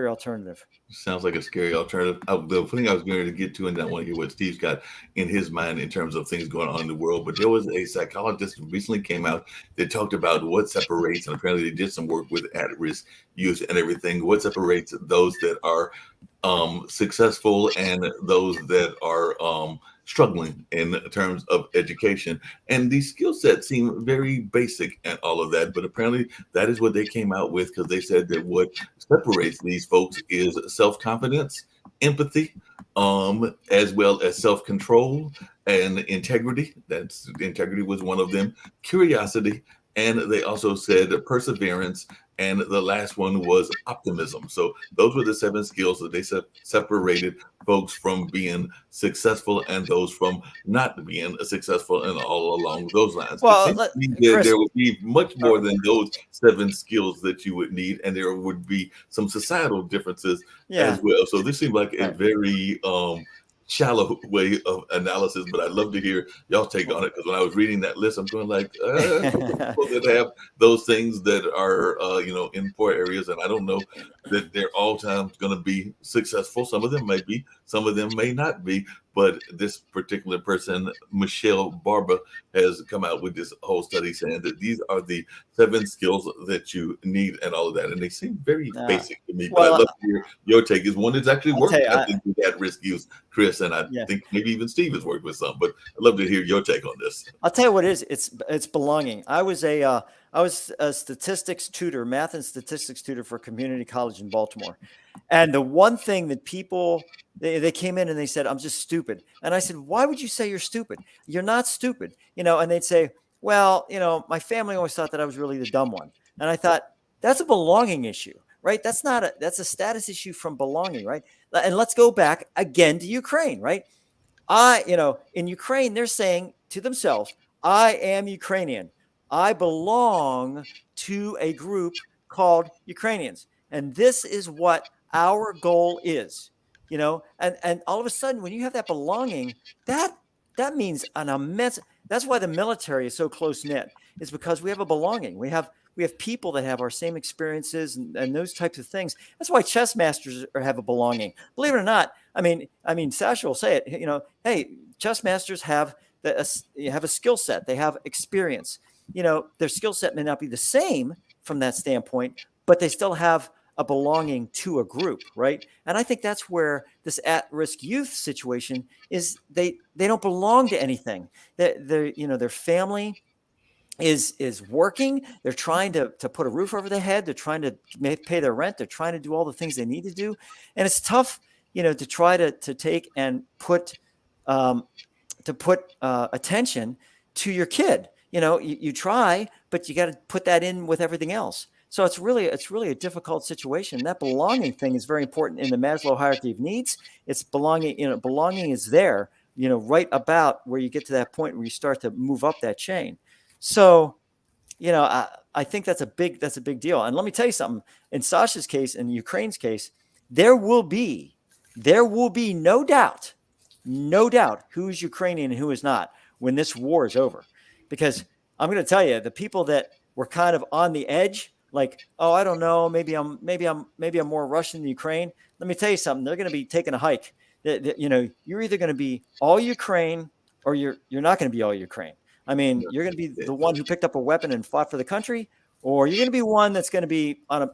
alternative. Sounds like a scary alternative. The thing I was going to get to, and I want to hear what Steve's got in his mind in terms of things going on in the world. But there was a psychologist who recently came out that talked about what separates, and apparently they did some work with at-risk youth and everything. What separates those that are successful and those that are struggling in terms of education. And these skill sets seem very basic and all of that, but apparently that is what they came out with because they said that what separates these folks is self-confidence, empathy, as well as self-control and integrity. Integrity was one of them, curiosity, and they also said perseverance, and the last one was optimism. So those were the 7 skills that they separated folks from being successful and those from not being successful, and all along those lines. Well, It seems to me that Chris, there would be much more than those 7 skills that you would need, and there would be some societal differences as well. So this seemed like a very shallow way of analysis, but I'd love to hear y'all take on it because when I was reading that list, I'm going like, people that have those things that are, in poor areas, and I don't know that they're all times going to be successful. Some of them may be, some of them may not be, but this particular person, Michelle Barber, has come out with this whole study saying that these are the 7 skills that you need and all of that, and they seem very basic to me. But I'd love to hear your take. Is one that's actually worked with at-risk use, Chris, and I think maybe even Steve has worked with some. But I'd love to hear your take on this. I'll tell you what it is. It's belonging. I was I was a statistics tutor, math and statistics tutor for a community college in Baltimore. And the one thing that people, they came in and they said, I'm just stupid. And I said, why would you say you're stupid? You're not stupid. And they'd say, well, my family always thought that I was really the dumb one. And I thought, that's a belonging issue, right? That's a status issue from belonging, right? And let's go back again to Ukraine, right? In Ukraine, they're saying to themselves, I am Ukrainian. I belong to a group called Ukrainians. And this is what our goal is, and all of a sudden, when you have that belonging, that that means an immense, that's why the military is so close knit, is because we have a belonging. We have people that have our same experiences and those types of things. That's why chess masters have a belonging. Believe it or not, I mean, Sasha will say it. Hey, chess masters have have a skill set. They have experience. Their skill set may not be the same from that standpoint, but they still have a belonging to a group, right? And I think that's where this at-risk youth situation is. They don't belong to anything. Their family is working. They're trying to put a roof over their head. They're trying to pay their rent. They're trying to do all the things they need to do, and it's tough, to try to take and put attention to your kid. You try, but you got to put that in with everything else. So it's really a difficult situation. That belonging thing is very important in the Maslow hierarchy of needs. It's belonging. Belonging is there. Right about where you get to that point where you start to move up that chain. So, I think that's a big deal. And let me tell you something. In Sasha's case, in Ukraine's case, there will be no doubt, who's Ukrainian and who is not when this war is over. Because I'm going to tell you, the people that were kind of on the edge, like, oh, I don't know, maybe I'm more Russian than Ukraine. Let me tell you something. They're going to be taking a hike. You're either going to be all Ukraine or you're not going to be all Ukraine. I mean, you're going to be the one who picked up a weapon and fought for the country, or you're going to be one that's going to be on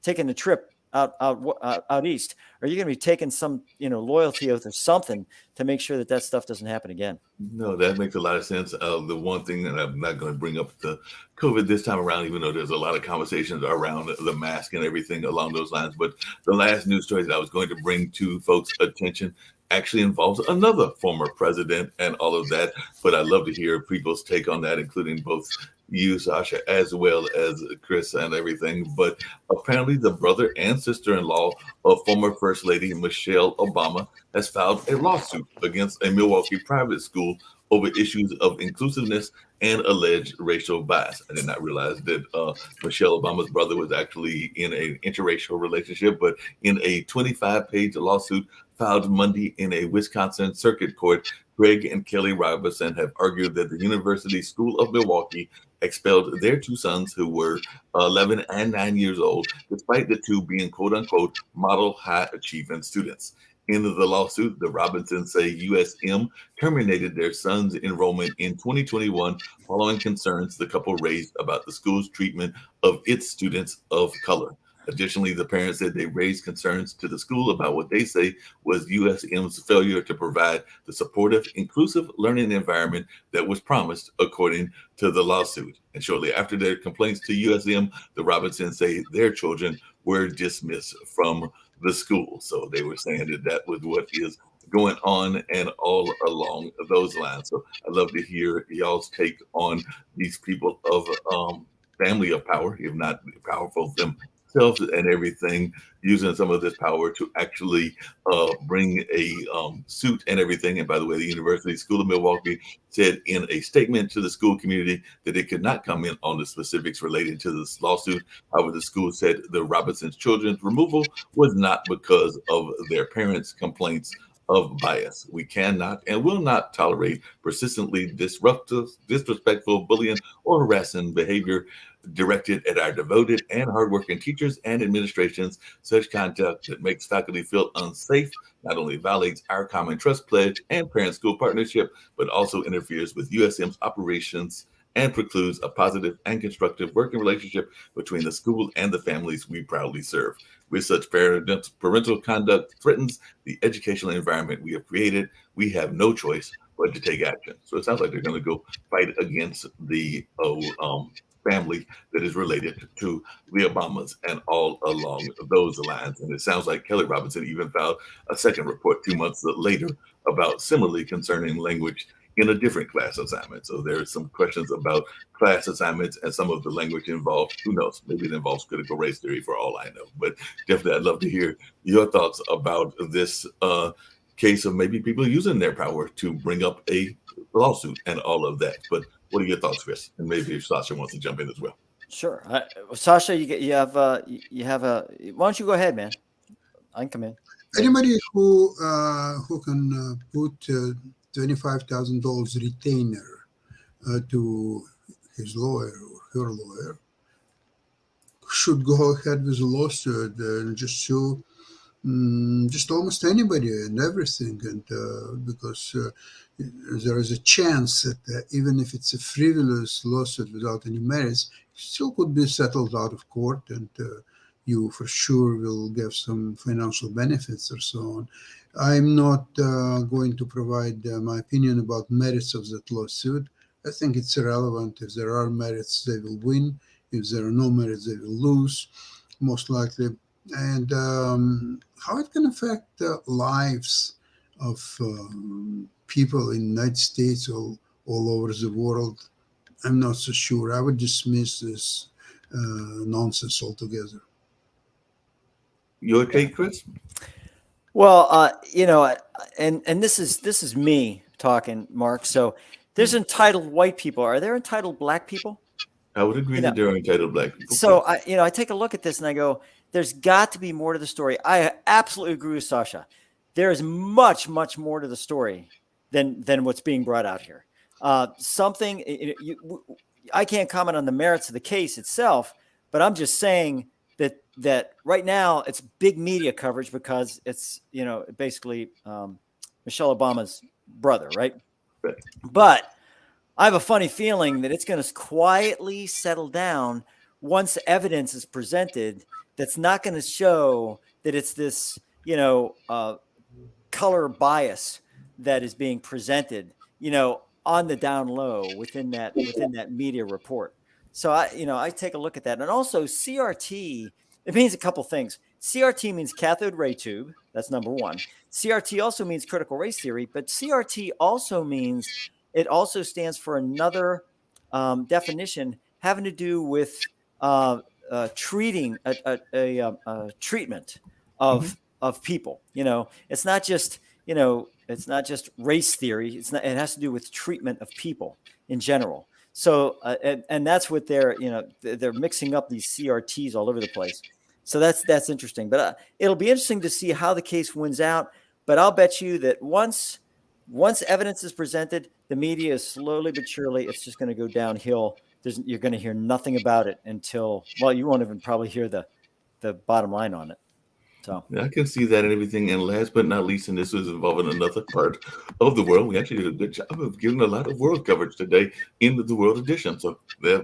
taking a trip out east, or you're going to be taking some, loyalty oath or something to make sure that stuff doesn't happen again. No, that makes a lot of sense. The one thing that I'm not going to bring up the COVID this time around, even though there's a lot of conversations around the mask and everything along those lines. But the last news story that I was going to bring to folks' attention actually involves another former president and all of that. But I'd love to hear people's take on that, including both you, Sasha, as well as Chris and everything. But apparently the brother and sister-in-law of former First Lady Michelle Obama has filed a lawsuit against a Milwaukee private school over issues of inclusiveness and alleged racial bias. I did not realize that Michelle Obama's brother was actually in an interracial relationship, but in a 25-page lawsuit filed Monday in a Wisconsin circuit court, Greg and Kelly Robinson have argued that the University School of Milwaukee expelled their two sons, who were 11 and 9 years old, despite the two being quote-unquote model high achievement students. In the lawsuit, the Robinsons say USM terminated their son's enrollment in 2021 following concerns the couple raised about the school's treatment of its students of color. Additionally, the parents said they raised concerns to the school about what they say was USM's failure to provide the supportive, inclusive learning environment that was promised, according to the lawsuit. And shortly after their complaints to USM, the Robinsons say their children were dismissed from the school. So they were saying that was what is going on and all along those lines. So I'd love to hear y'all's take on these people of family of power, if not powerful themselves and everything, using some of this power to actually bring a suit and everything. And by the way, the University School of Milwaukee said in a statement to the school community that it could not comment on the specifics related to this lawsuit. However, the school said the Robinsons' children's removal was not because of their parents' complaints of bias. We cannot and will not tolerate persistently disruptive, disrespectful, bullying, or harassing behavior directed at our devoted and hardworking teachers and administrations. Such conduct that makes faculty feel unsafe not only violates our common trust pledge and parent-school partnership, but also interferes with USM's operations and precludes a positive and constructive working relationship between the school and the families we proudly serve. With such parental conduct threatens the educational environment we have created, we have no choice but to take action. So it sounds like they're going to go fight against the family that is related to the Obamas and all along those lines. And it sounds like Kelly Robinson even filed a second report 2 months later about similarly concerning language in a different class assignment. So there are some questions about class assignments and some of the language involved. Who knows? Maybe it involves critical race theory for all I know. But definitely, I'd love to hear your thoughts about this case of maybe people using their power to bring up a lawsuit and all of that. But what are your thoughts, Chris? And maybe if Sasha wants to jump in as well. Sure. Sasha, you have why don't you go ahead, man? I can come in. Anybody who can put $25,000 retainer to his lawyer or her lawyer should go ahead with a lawsuit and just sue just almost anybody and everything, and because there is a chance that even if it's a frivolous lawsuit without any merits, it still could be settled out of court, and you for sure will get some financial benefits or so on. I'm not going to provide my opinion about merits of that lawsuit. I think it's irrelevant. If there are merits, they will win. If there are no merits, they will lose, most likely. And how it can affect the lives of people in the United States all over the world, I'm not so sure. I would dismiss this nonsense altogether. Your take, Chris? Well, and this is me talking, Mark. So there's entitled white people. Are there entitled black people? I would agree that there are entitled black people. So I take a look at this and I go, there's got to be more to the story. I absolutely agree with Sasha. There is much, much more to the story than what's being brought out here. I can't comment on the merits of the case itself, but I'm just saying that right now it's big media coverage because it's basically Michelle Obama's brother, right? Right. But I have a funny feeling that it's going to quietly settle down once evidence is presented that's not going to show that it's this, color bias that is being presented, on the down low within that media report. So I take a look at that. And also CRT, it means a couple things. CRT means cathode ray tube. That's number one. CRT also means critical race theory, but CRT also means it also stands for another definition having to do with treating a treatment of people. It's not just race theory. It has to do with treatment of people in general. So and that's what they're mixing up these CRTs all over the place. So that's interesting. But it'll be interesting to see how the case wins out. But I'll bet you that once evidence is presented, the media is slowly but surely, it's just going to go downhill. You're going to hear nothing about it until, well, you won't even probably hear the bottom line on it. So yeah, I can see that and everything. And last but not least, and this was involving another part of the world, we actually did a good job of giving a lot of world coverage today in the World Edition. So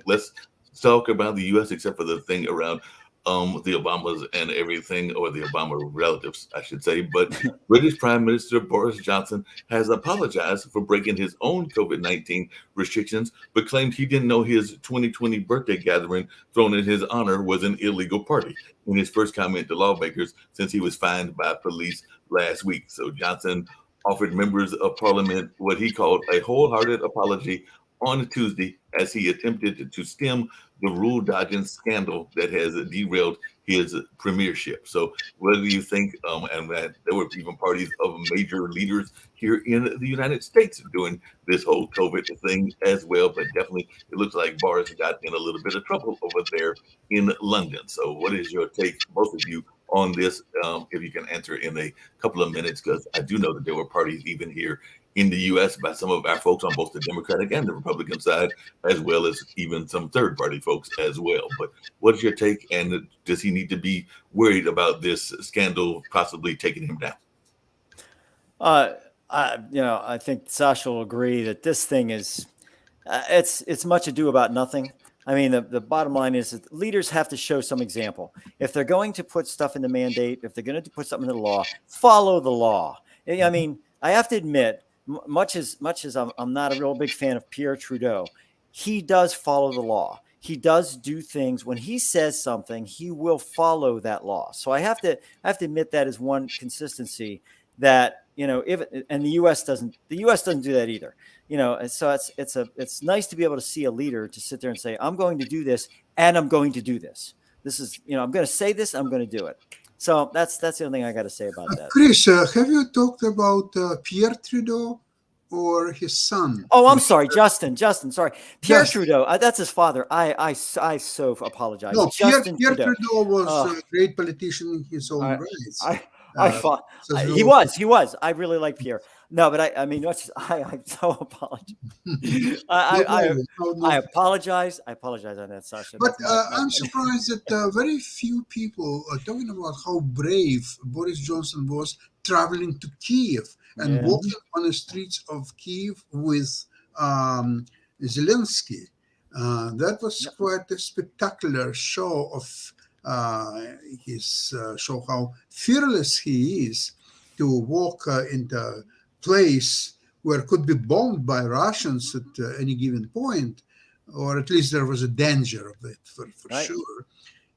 let's talk about the U.S. except for the thing around the Obamas and everything, or the Obama relatives, I should say. But British Prime Minister Boris Johnson has apologized for breaking his own COVID-19 restrictions, but claimed he didn't know his 2020 birthday gathering thrown in his honor was an illegal party in his first comment to lawmakers since he was fined by police last week. So Johnson offered members of parliament what he called a wholehearted apology on Tuesday as he attempted to stem the rule dodging scandal that has derailed his premiership. So what do you think? And that there were even parties of major leaders here in the United States doing this whole COVID thing as well. But definitely it looks like Boris got in a little bit of trouble over there in London. So what is your take, both of you, on this? If you can answer in a couple of minutes, because I do know that there were parties even here in the U.S. by some of our folks on both the Democratic and the Republican side, as well as even some third-party folks as well. But what's your take, and does he need to be worried about this scandal possibly taking him down? I think Sasha will agree that this thing is, it's much ado about nothing. I mean, the bottom line is that leaders have to show some example. If they're going to put stuff in the mandate, if they're going to put something in the law, follow the law. I mean, I have to admit, much as I'm not a real big fan of Pierre Trudeau, he does follow the law. he does do things. When he says something, he will follow that law. So I have to admit that is one consistency that, if and the U.S. doesn't do that either. And so it's nice to be able to see a leader to sit there and say, I'm going to do this, and I'm going to do this. This is, I'm going to say this, I'm going to do it. So that's the only thing I got to say about that. Chris, have you talked about Pierre Trudeau or his son? Oh, I'm sorry, Justin. Sorry, Pierre Justin. Trudeau. That's his father. I so apologize. No, Pierre Trudeau. Trudeau was a great politician in his own right. He was. I really like Pierre. No, but I mean, I so apologize. I apologize. I apologize on that, Sasha. But I'm surprised that very few people are talking about how brave Boris Johnson was traveling to Kiev and walking on the streets of Kiev with Zelensky. That was quite a spectacular show of his show how fearless he is to walk into a place where it could be bombed by Russians at any given point, or at least there was a danger of it for sure.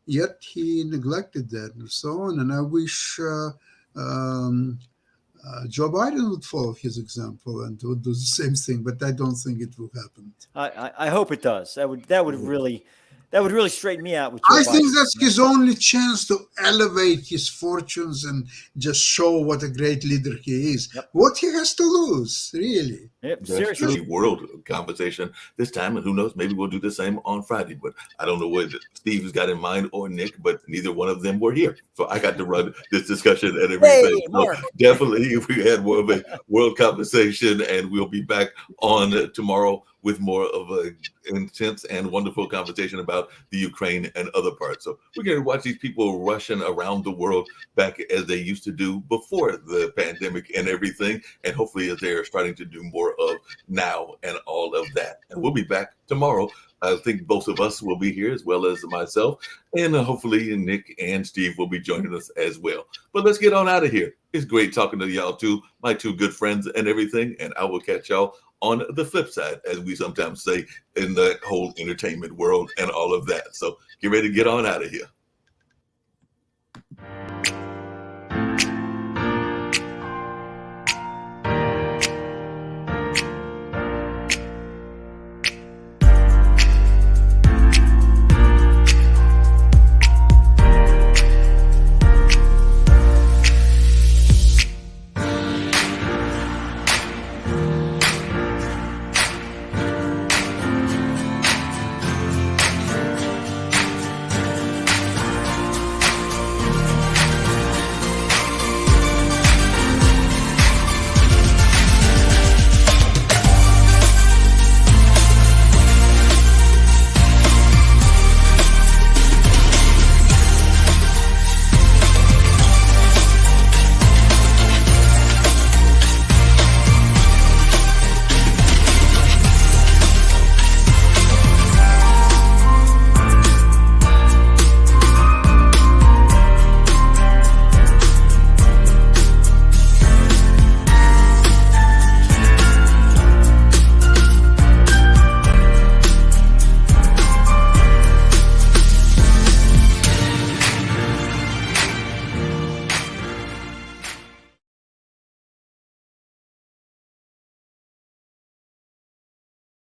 Yet he neglected that and so on. And I wish Joe Biden would follow his example and would do the same thing, but I don't think it will happen. I hope it does. That would really straighten me out with Joe I Biden. think that's his only chance to elevate his fortunes and just show what a great leader he is. Yep. What he has to lose, really. Yep, That's seriously. true. World conversation this time, and who knows, maybe we'll do the same on Friday. But I don't know what Steve's got in mind or Nick, but neither one of them were here, so I got to run this discussion and everything. Hey, Mark. So definitely, we had more of a world conversation, and we'll be back on tomorrow with more of an intense and wonderful conversation about the Ukraine and other parts. So we're going to watch these people rushing around the world back as they used to do before the pandemic and everything, and hopefully as they're starting to do more of now and all of that. And we'll be back tomorrow. I think both of us will be here as well as myself, and hopefully Nick and Steve will be joining us as well. But let's get on out of here. It's great talking to y'all too, my two good friends and everything, and I will catch y'all on the flip side, as we sometimes say in the whole entertainment world and all of that. So get ready to get on out of here.